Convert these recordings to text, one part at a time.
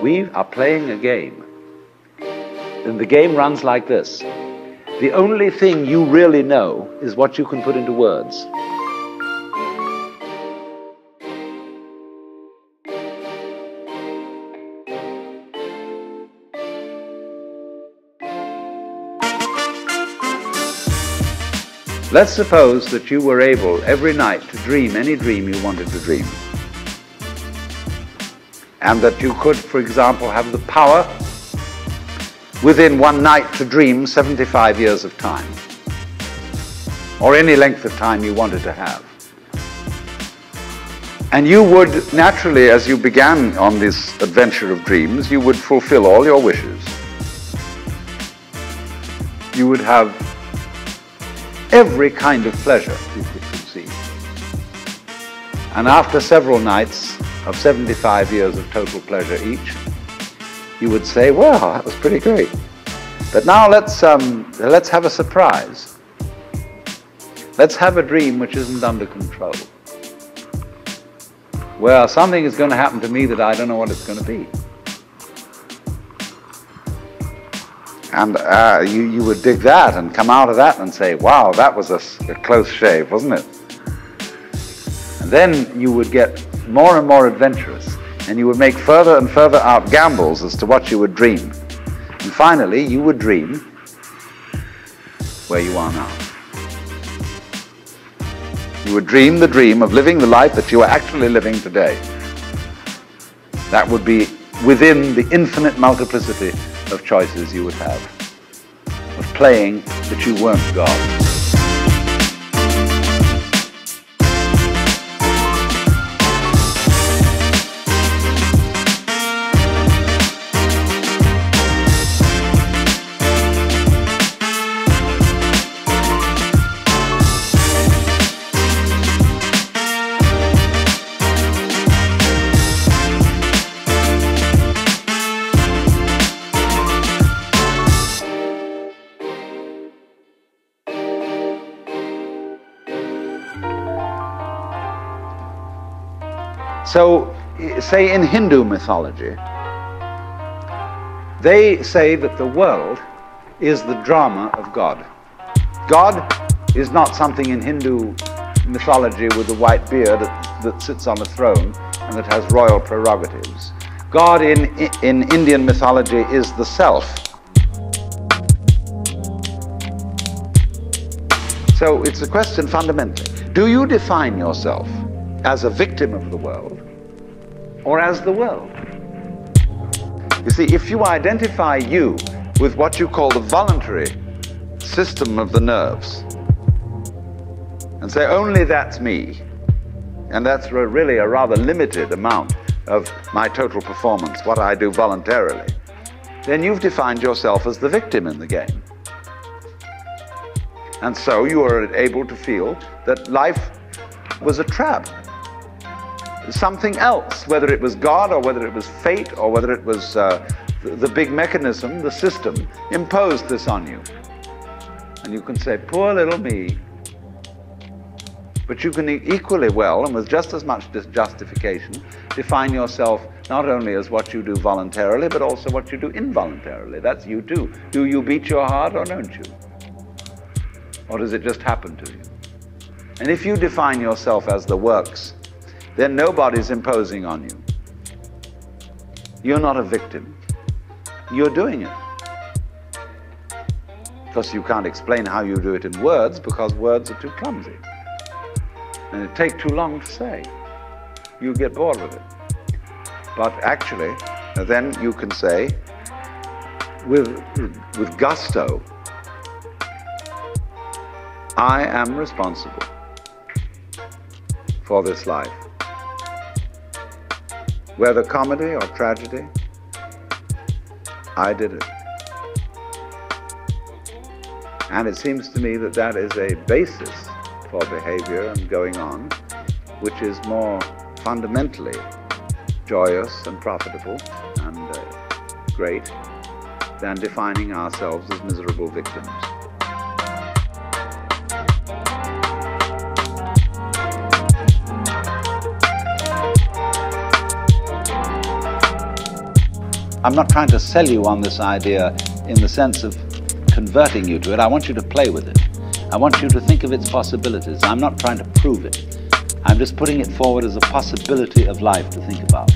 We are playing a game. And the game runs like this. The only thing you really know is what you can put into words. Let's suppose that you were able every night to dream any dream you wanted to dream. And that you could, for example, have the power within one night to dream 75 years of time, or any length of time you wanted to have. And you would naturally, as you began on this adventure of dreams, you would fulfill all your wishes. You would have every kind of pleasure you could conceive. And after several nights of 75 years of total pleasure each, you would say, well, that was pretty great. But now let's have a surprise. Let's have a dream which isn't under control. Well, something is going to happen to me that I don't know what it's going to be. And you would dig that and come out of that and say, wow, that was a close shave, wasn't it? And then you would get more and more adventurous, and you would make further and further out gambles as to what you would dream. And finally, you would dream where you are now. You would dream the dream of living the life that you are actually living today. That would be within the infinite multiplicity of choices you would have, of playing that you weren't God. So, say in Hindu mythology, they say that the world is the drama of God. God is not something in Hindu mythology with a white beard that sits on a throne and that has royal prerogatives. God in Indian mythology is the self. So it's a question fundamentally. Do you define yourself as a victim of the world, or as the world? You see, if you identify you with what you call the voluntary system of the nerves, and say, only that's me, and that's really a rather limited amount of my total performance, what I do voluntarily, then you've defined yourself as the victim in the game. And so you are able to feel that life was a trap. Something else, whether it was God or whether it was fate or whether it was the big mechanism, the system, imposed this on you. And you can say, poor little me. But you can equally well, and with just as much justification, define yourself not only as what you do voluntarily, but also what you do involuntarily. That's you too. Do you beat your heart or don't you? Or does it just happen to you? And if you define yourself as the works, then nobody's imposing on you. You're not a victim. You're doing it. Because you can't explain how you do it in words, because words are too clumsy. And it takes too long to say. You get bored with it. But actually, then you can say, with gusto, I am responsible for this life. Whether comedy or tragedy, I did it. And it seems to me that that is a basis for behavior and going on, which is more fundamentally joyous and profitable and great than defining ourselves as miserable victims. I'm not trying to sell you on this idea in the sense of converting you to it. I want you to play with it. I want you to think of its possibilities. I'm not trying to prove it. I'm just putting it forward as a possibility of life to think about.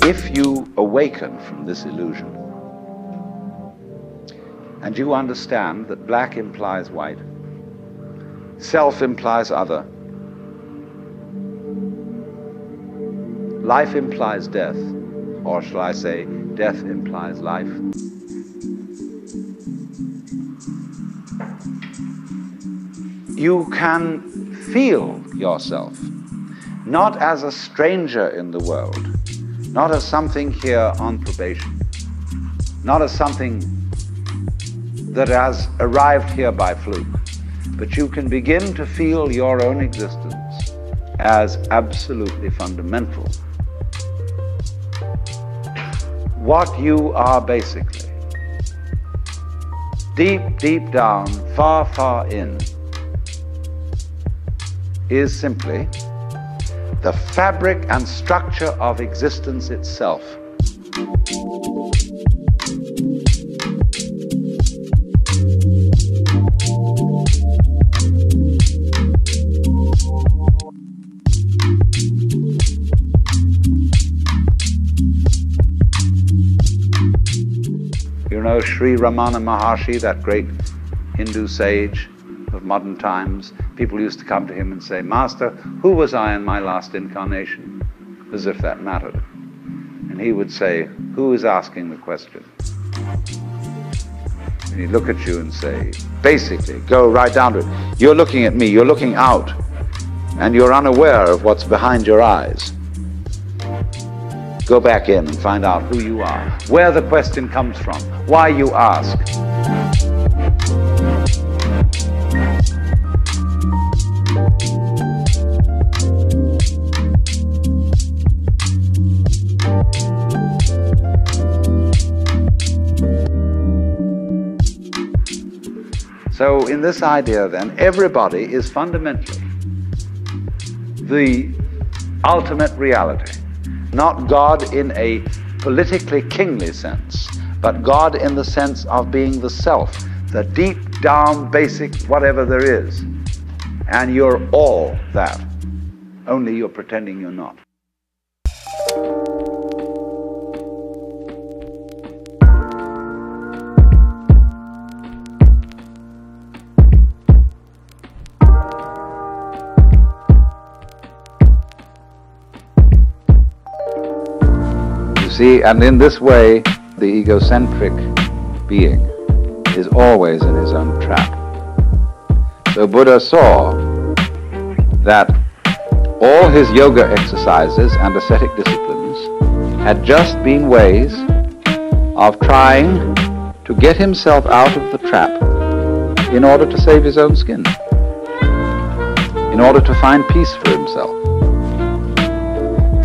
If you awaken from this illusion, and you understand that black implies white, self implies other, life implies death, or shall I say, death implies life. You can feel yourself not as a stranger in the world, not as something here on probation, not as something that has arrived here by fluke, but you can begin to feel your own existence as absolutely fundamental. What you are basically, deep, deep down, far, far in, is simply the fabric and structure of existence itself. You know Sri Ramana Maharshi, that great Hindu sage of modern times? People used to come to him and say, "Master, who was I in my last incarnation?" As if that mattered. And he would say, "Who is asking the question?" And he'd look at you and say, basically, go right down to it. You're looking at me, you're looking out, and you're unaware of what's behind your eyes. Go back in and find out who you are, where the question comes from, why you ask. So in this idea then, everybody is fundamentally the ultimate reality. Not God in a politically kingly sense, but God in the sense of being the self, the deep down basic whatever there is. And you're all that, only you're pretending you're not. See, and in this way, the egocentric being is always in his own trap. So Buddha saw that all his yoga exercises and ascetic disciplines had just been ways of trying to get himself out of the trap in order to save his own skin, in order to find peace for himself.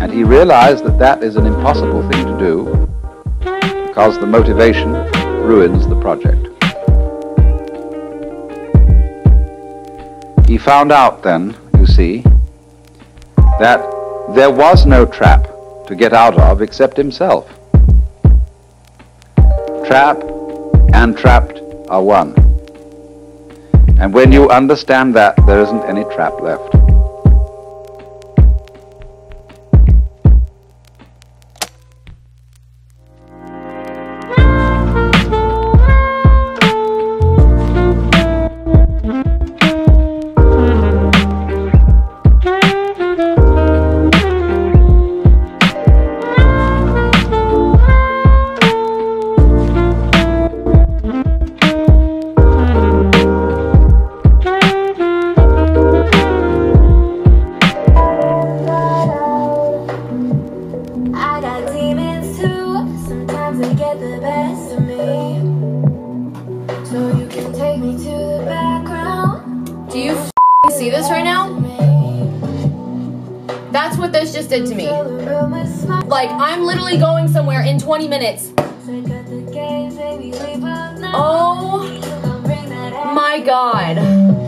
And he realized that that is an impossible thing to do because the motivation ruins the project. He found out then, you see, that there was no trap to get out of except himself. Trap and trapped are one. And when you understand that, there isn't any trap left. See this right now? That's what this just did to me. Like, I'm literally going somewhere in 20 minutes. Oh my God.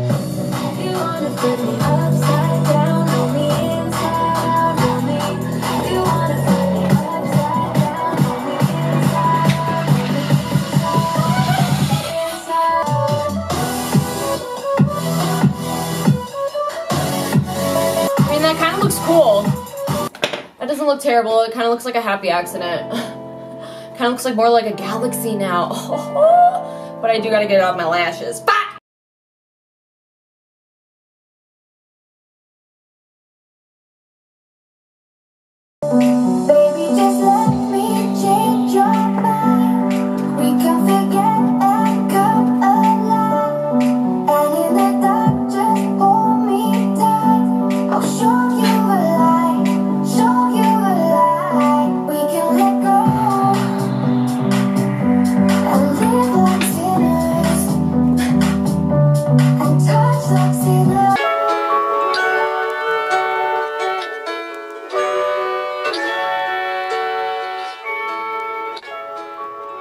That kind of looks cool. That doesn't look terrible. It kind of looks like a happy accident. Kind of looks like more like a galaxy now. But I do gotta get it off my lashes. Bah! Baby, just let me change your mind. We can forget and come alive. And in the dark, just hold me tight. I'll show you a light, show you a light. We can let go and live like sinners and touch like sinners.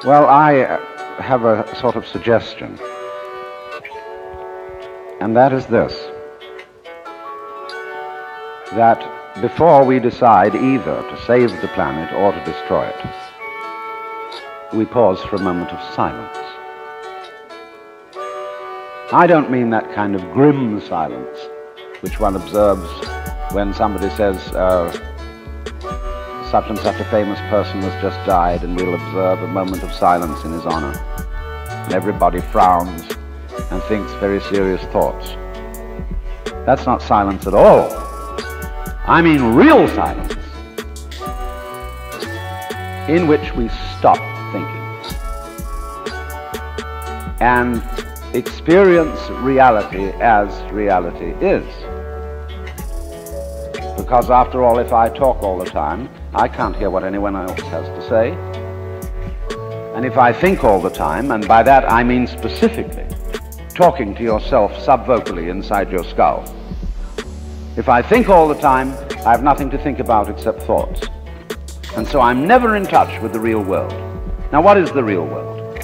Well, I have a sort of suggestion, and that is this, that before we decide either to save the planet or to destroy it, we pause for a moment of silence. I don't mean that kind of grim silence which one observes when somebody says, such and such a famous person has just died, and we'll observe a moment of silence in his honor. And everybody frowns and thinks very serious thoughts. That's not silence at all. I mean real silence, in which we stop thinking and experience reality as reality is. Because after all, if I talk all the time, I can't hear what anyone else has to say. And if I think all the time, and by that I mean specifically talking to yourself subvocally inside your skull, if I think all the time, I have nothing to think about except thoughts. And so I'm never in touch with the real world. Now, what is the real world?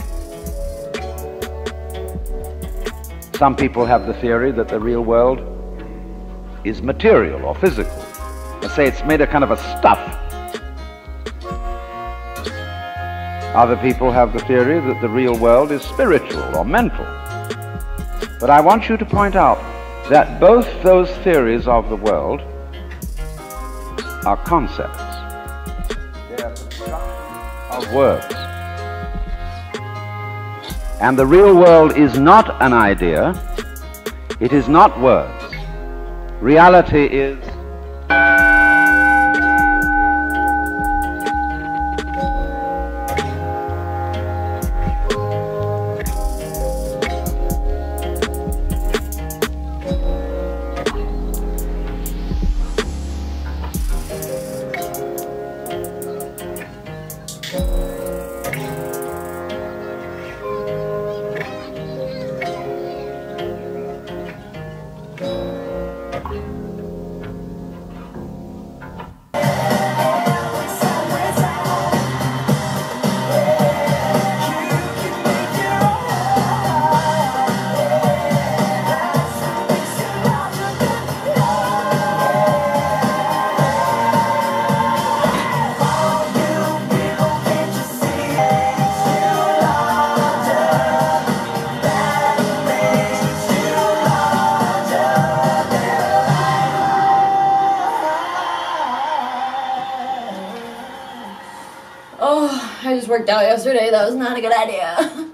Some people have the theory that the real world is material or physical. Let's say it's made of kind of a stuff. Other people have the theory that the real world is spiritual or mental. But I want you to point out that both those theories of the world are concepts. They are constructions of words. And the real world is not an idea. It is not words. Reality is I just worked out yesterday. That was not a good idea.